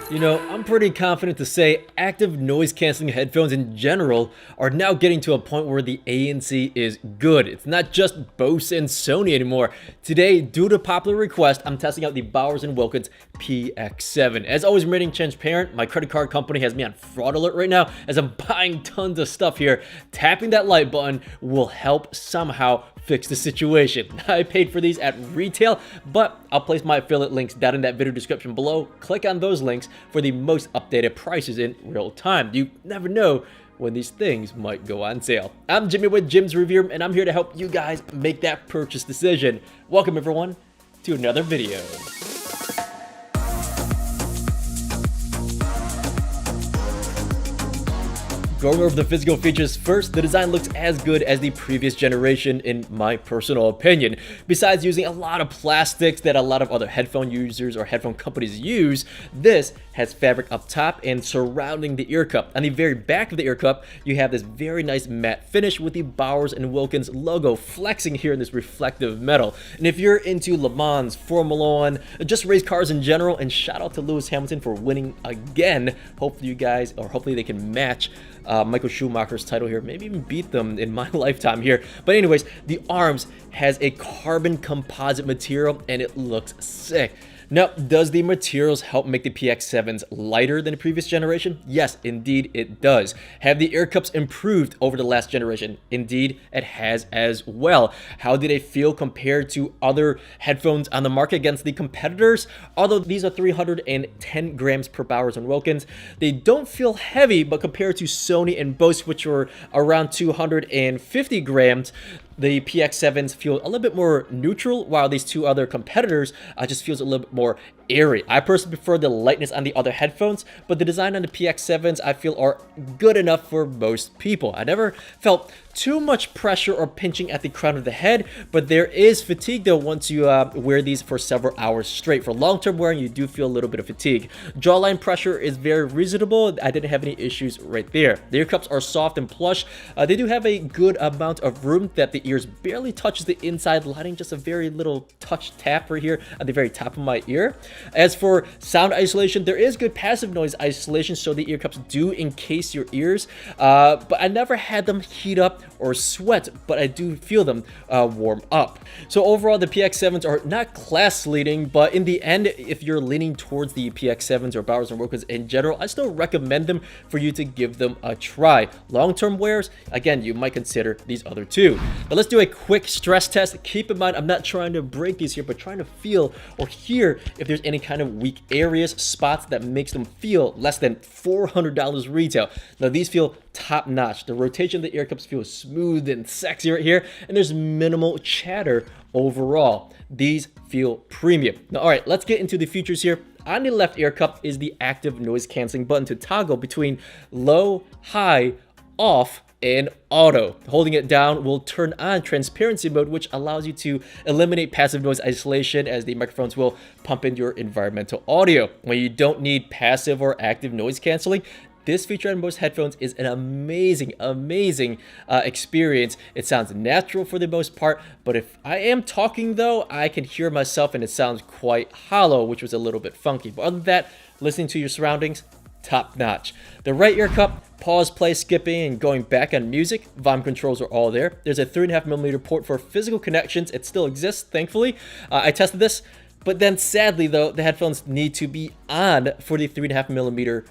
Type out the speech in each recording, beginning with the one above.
You know, I'm pretty confident to say active noise canceling headphones in general are now getting to a point where the ANC is good. It's not just Bose and Sony anymore. Today, due to popular request, I'm testing out the Bowers & Wilkins PX7. As always, remaining transparent, my credit card company has me on fraud alert right now as I'm buying tons of stuff here. Tapping that like button will help somehow fix the situation. I paid for these at retail, but I'll place my affiliate links down in that video description below. Click on those links for the most updated prices in real time. You never know when these things might go on sale. I'm Jimmy with Jim's Review, and I'm here to help you guys make that purchase decision. Welcome everyone to another video. Going over the physical features first, the design looks as good as the previous generation in my personal opinion. Besides using a lot of plastics that a lot of other headphone users or headphone companies use, this has fabric up top and surrounding the ear cup. On the very back of the ear cup, you have this very nice matte finish with the Bowers & Wilkins logo flexing here in this reflective metal. And if you're into Le Mans, Formula 1, just race cars in general, and shout out to Lewis Hamilton for winning again. Hopefully you guys, or hopefully they can match Michael Schumacher's title here, maybe even beat them in my lifetime here. But anyways, the arms has a carbon composite material and it looks sick. Now, does the materials help make the PX7s lighter than the previous generation? Yes, indeed it does. Have the ear cups improved over the last generation? Indeed, it has as well. How do they feel compared to other headphones on the market against the competitors? Although these are 310 grams per Bowers & Wilkins, they don't feel heavy, but compared to Sony and Bose, which were around 250 grams, the PX7s feel a little bit more neutral, while these two other competitors just feels a little bit more airy. I personally prefer the lightness on the other headphones, but the design on the PX7s I feel are good enough for most people. I never felt too much pressure or pinching at the crown of the head, but there is fatigue though once you wear these for several hours straight. For long-term wearing, you do feel a little bit of fatigue. Jawline pressure is very reasonable. I didn't have any issues right there. The ear cups are soft and plush. They do have a good amount of room that the ears barely touches the inside lining, just a very little touch tap right here at the very top of my ear. As for sound isolation, there is good passive noise isolation, so the ear cups do encase your ears, but I never had them heat up or sweat, but I do feel them warm up. So overall, the PX7s are not class leading, but in the end, if you're leaning towards the PX7s or Bowers & Wilkins in general, I still recommend them for you to give them a try. Long-term wears, again, you might consider these other two. But let's do a quick stress test. Keep in mind, I'm not trying to break these here, but trying to feel or hear if there's any kind of weak areas, spots that makes them feel less than $400 retail. Now these feel top notch. The rotation of the ear cups feels smooth and sexy right here, and there's minimal chatter overall. These feel premium. Now, all right, let's get into the features here. On the left ear cup is the active noise canceling button to toggle between low, high, off, and auto. Holding it down will turn on transparency mode, which allows you to eliminate passive noise isolation, as the microphones will pump in your environmental audio. When you don't need passive or active noise canceling, this feature on most headphones is an amazing experience. It sounds natural for the most part, but if I am talking though, I can hear myself and it sounds quite hollow, which was a little bit funky. But other than that, listening to your surroundings, top notch. The right ear cup, pause, play, skipping, and going back on music. Volume controls are all there. There's a 3.5mm port for physical connections. It still exists, thankfully. I tested this, but then sadly though, the headphones need to be on for the 3.5mm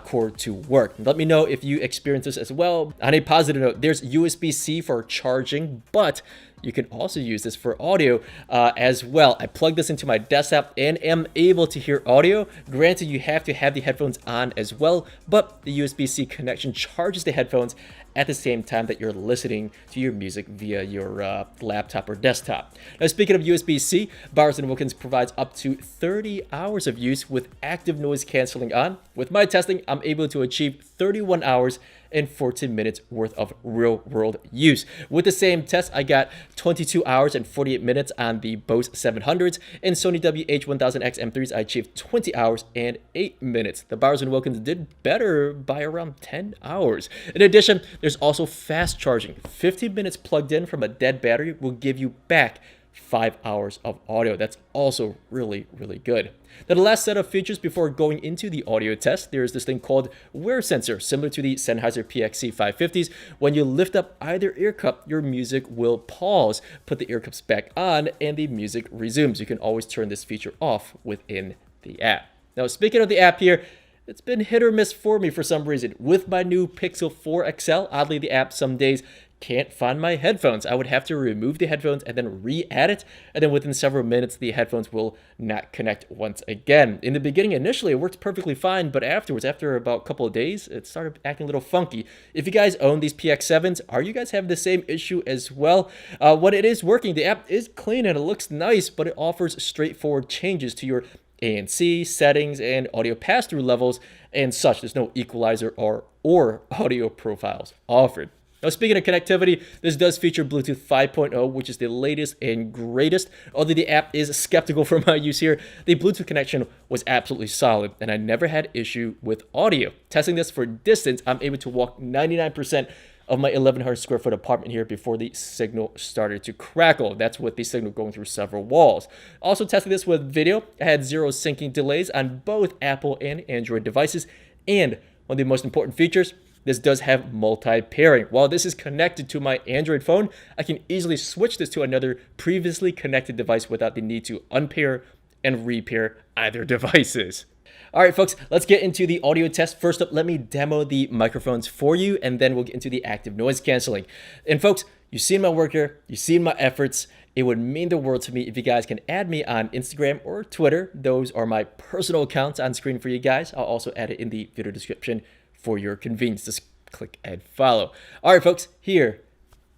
cord to work. Let me know if you experience this as well. On a positive note, there's USB-C for charging, but you can also use this for audio as well. I plugged this into my desktop and am able to hear audio. Granted, you have to have the headphones on as well, but the USB-C connection charges the headphones at the same time that you're listening to your music via your laptop or desktop. Now, speaking of USB-C, Bowers & Wilkins provides up to 30 hours of use with active noise canceling on. With my testing, I'm able to achieve 31 hours and 14 minutes worth of real-world use. With the same test, I got 22 hours and 48 minutes on the Bose 700s, and Sony WH-1000X M3s, I achieved 20 hours and 8 minutes. The Bowers & Wilkins did better by around 10 hours. In addition, there's also fast charging. 15 minutes plugged in from a dead battery will give you back 5 hours of audio. That's also really, really good. Now, the last set of features before going into the audio test, there is this thing called wear sensor, similar to the Sennheiser PXC550s. When you lift up either ear cup, your music will pause. Put the ear cups back on, and the music resumes. You can always turn this feature off within the app. Now, speaking of the app here, it's been hit or miss for me for some reason. With my new Pixel 4 XL, oddly, the app some days can't find my headphones. I would have to remove the headphones and then re-add it, and then within several minutes, the headphones will not connect once again. In the beginning, initially, it worked perfectly fine, but afterwards, after about a couple of days, it started acting a little funky. If you guys own these PX7s, are you guys having the same issue as well? When it is working, the app is clean and it looks nice, but it offers straightforward changes to your ANC, settings, and audio pass-through levels and such. There's no equalizer or audio profiles offered. Now, speaking of connectivity, this does feature Bluetooth 5.0, which is the latest and greatest. Although the app is skeptical for my use here, the Bluetooth connection was absolutely solid, and I never had issue with audio. Testing this for distance, I'm able to walk 99% of my 1,100 square foot apartment here before the signal started to crackle. That's with the signal going through several walls. Also testing this with video, I had 0 syncing delays on both Apple and Android devices, and one of the most important features, this does have multi-pairing. While this is connected to my Android phone, I can easily switch this to another previously connected device without the need to unpair and repair either devices. All right, folks, let's get into the audio test. First up, let me demo the microphones for you, and then we'll get into the active noise canceling. And folks, you've seen my work here, you've seen my efforts. It would mean the world to me if you guys can add me on Instagram or Twitter. Those are my personal accounts on screen for you guys. I'll also add it in the video description for your convenience. Just click and follow. All right, folks, here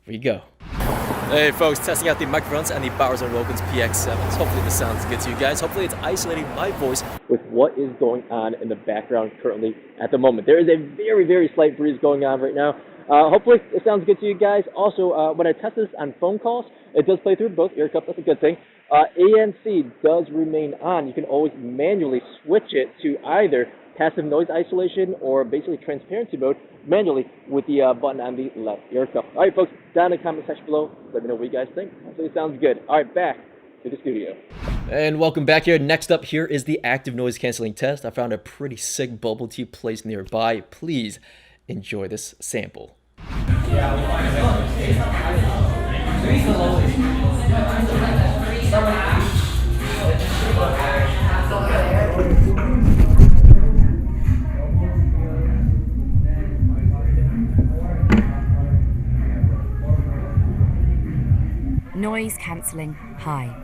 we go. Hey, folks, testing out the microphones on the Bowers & Wilkins PX7s. Hopefully this sounds good to you guys. Hopefully it's isolating my voice with what is going on in the background currently at the moment. There is a very, very slight breeze going on right now. Hopefully it sounds good to you guys. Also, when I test this on phone calls, it does play through both ear cups. That's a good thing. ANC does remain on. You can always manually switch it to either passive noise isolation or basically transparency mode manually with the button on the left ear cup. All right, folks, down in the comment section below, let me know what you guys think. Hopefully it sounds good. All right, back to the studio. And welcome back here. Next up here is the active noise canceling test. I found a pretty sick bubble tea place nearby. Please enjoy this sample. Noise cancelling high.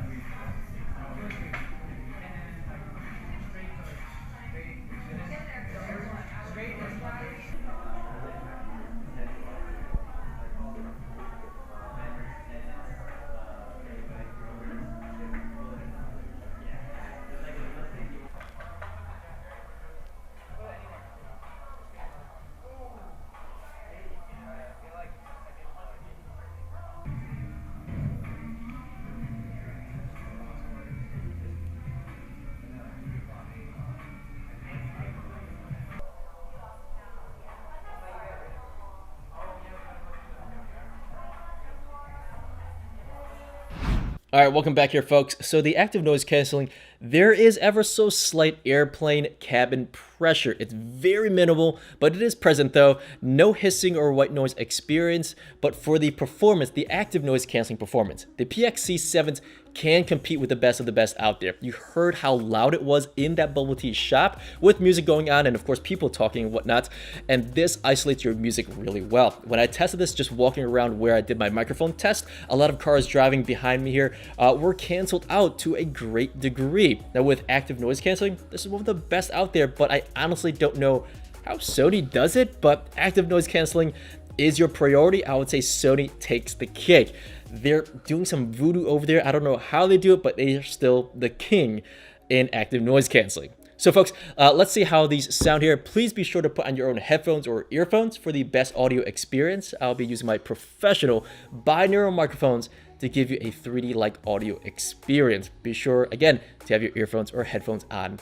All right, welcome back here, folks. So the active noise canceling, there is ever so slight airplane cabin pressure. It's very minimal, but it is present though. No hissing or white noise experience, but for the performance, the active noise canceling performance, the PXC7s can compete with the best of the best out there. You heard how loud it was in that bubble tea shop with music going on and of course people talking and whatnot, and this isolates your music really well. When I tested this just walking around where I did my microphone test, a lot of cars driving behind me here were canceled out to a great degree. Now with active noise canceling, this is one of the best out there, but I honestly don't know how Sony does it, but active noise canceling is your priority. I would say Sony takes the cake. They're doing some voodoo over there. I don't know how they do it, but they are still the king in active noise canceling. So folks, let's see how these sound here. Please be sure to put on your own headphones or earphones for the best audio experience. I'll be using my professional binaural microphones to give you a 3D-like audio experience. Be sure, again, to have your earphones or headphones on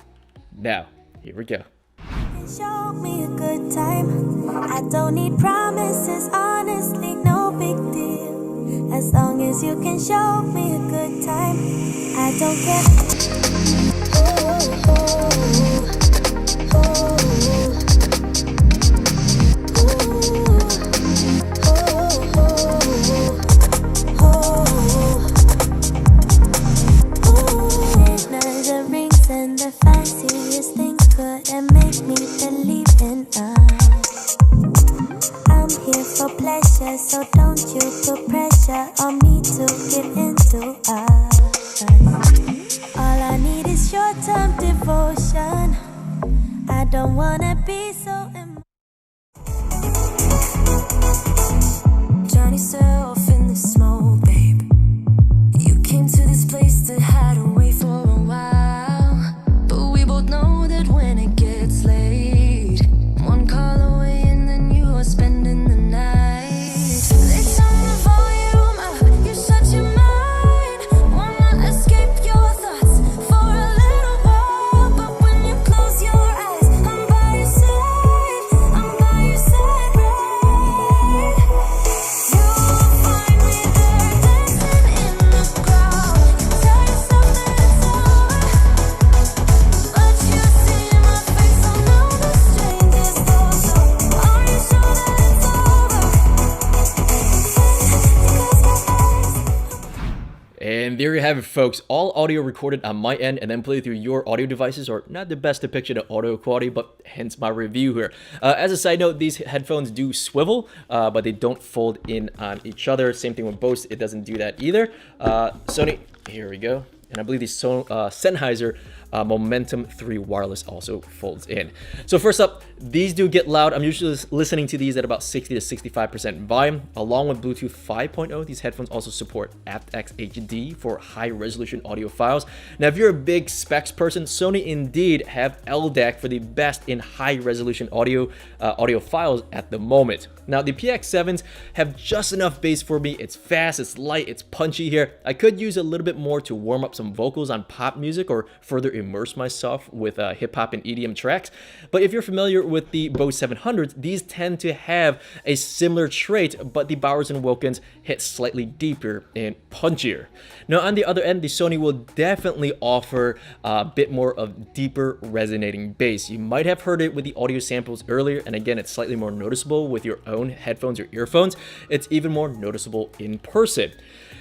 now. Here we go. Show me a good time. I don't need promises, honestly, no big deal. As long as you can show me a good time, I don't care. Now the rings and the fanciest things couldn't make me believe in us. I'm here for pleasure, so don't you put pressure on me to give into us. All I need is short-term devotion. I don't wanna be so Johnny self in the smoke, babe. You came to this place to hide away for a while, but we both know that when it gets late, one call away and then you are spending the night. They turn the volume up, you shut your mind. Wanna escape your thoughts for a little while, but when you close your eyes, I'm by your side. I'm by your side, right? You'll find me there dancing in the crowd. You tell yourself that it's over, but you see my face, I know the strangest thoughts. Are you sure that it's over? And there you have it, folks. All audio recorded on my end and then played through your audio devices are not the best depiction of audio quality, but hence my review here. As a side note, these headphones do swivel, but they don't fold in on each other. Same thing with Bose, it doesn't do that either. Sony, here we go. And I believe the Sennheiser Momentum 3 wireless also folds in. So first up, these do get loud. I'm usually listening to these at about 60 to 65% volume. Along with Bluetooth 5.0, these headphones also support aptX HD for high resolution audio files. Now, if you're a big specs person, Sony indeed have LDAC for the best in high resolution audio files at the moment. Now, the PX7s have just enough bass for me. It's fast, it's light, it's punchy here. I could use a little bit more to warm up some vocals on pop music or further immerse myself with hip hop and EDM tracks. But if you're familiar with the Bose 700s, these tend to have a similar trait, but the Bowers & Wilkins hit slightly deeper and punchier. Now, on the other end, the Sony will definitely offer a bit more of deeper resonating bass. You might have heard it with the audio samples earlier, and again, it's slightly more noticeable with your own headphones or earphones. It's even more noticeable in person.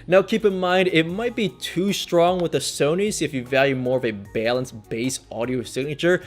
Now, keep in mind, it might be too strong with the Sonys if you value more of a balanced bass audio signature.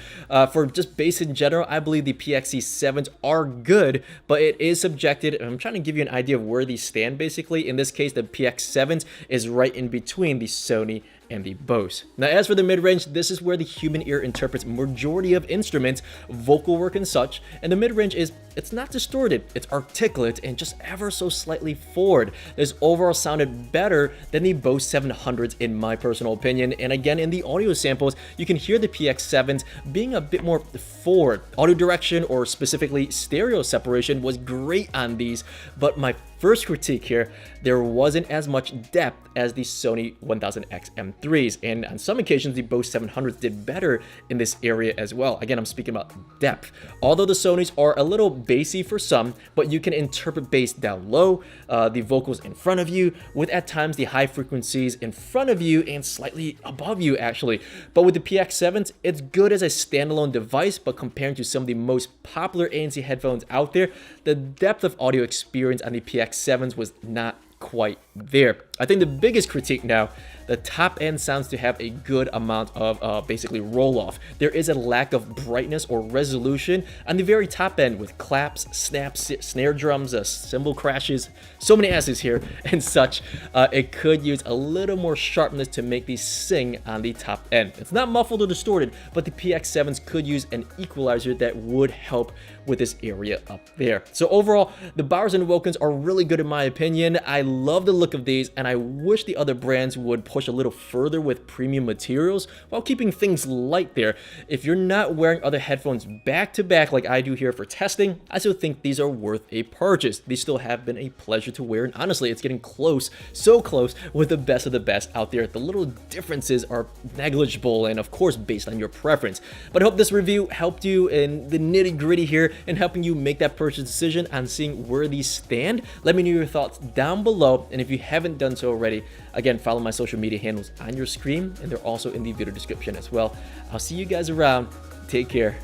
For just bass in general, I believe the PXE7s are good, but it is subjected. And I'm trying to give you an idea of where these stand basically. In this case, the PX7s is right in between the Sony and the Bose. Now, as for the mid-range, this is where the human ear interprets majority of instruments, vocal work and such, and the mid-range it's not distorted, it's articulate and just ever so slightly forward. This overall sounded better than the Bose 700s in my personal opinion, and again, in the audio samples, you can hear the PX7s being a bit more forward. Audio direction, or specifically stereo separation, was great on these, but my first critique here, there wasn't as much depth as the Sony 1000X M3s, and on some occasions the Bose 700s did better in this area as well. Again, I'm speaking about depth. Although the Sonys are a little bassy for some, but you can interpret bass down low, the vocals in front of you, with at times the high frequencies in front of you and slightly above you actually. But with the PX7s, it's good as a standalone device, but comparing to some of the most popular ANC headphones out there, the depth of audio experience on the PX7s was not quite there. I think the biggest critique now, the top end sounds to have a good amount of basically roll off. There is a lack of brightness or resolution on the very top end with claps, snaps, snare drums, cymbal crashes, so many S's here and such. It could use a little more sharpness to make these sing on the top end. It's not muffled or distorted, but the PX7s could use an equalizer that would help with this area up there. So overall, the Bowers & Wilkins are really good in my opinion. I love the look of these, and I wish the other brands would push push a little further with premium materials while keeping things light there. If you're not wearing other headphones back to back like I do here for testing, I still think these are worth a purchase. These still have been a pleasure to wear, and honestly, it's getting close, so close with the best of the best out there. The little differences are negligible and of course based on your preference. But I hope this review helped you in the nitty-gritty here and helping you make that purchase decision on seeing where these stand. Let me know your thoughts down below, and if you haven't done so already, again, follow my social media handles on your screen, and they're also in the video description as well. I'll see you guys around. Take care.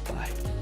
Bye.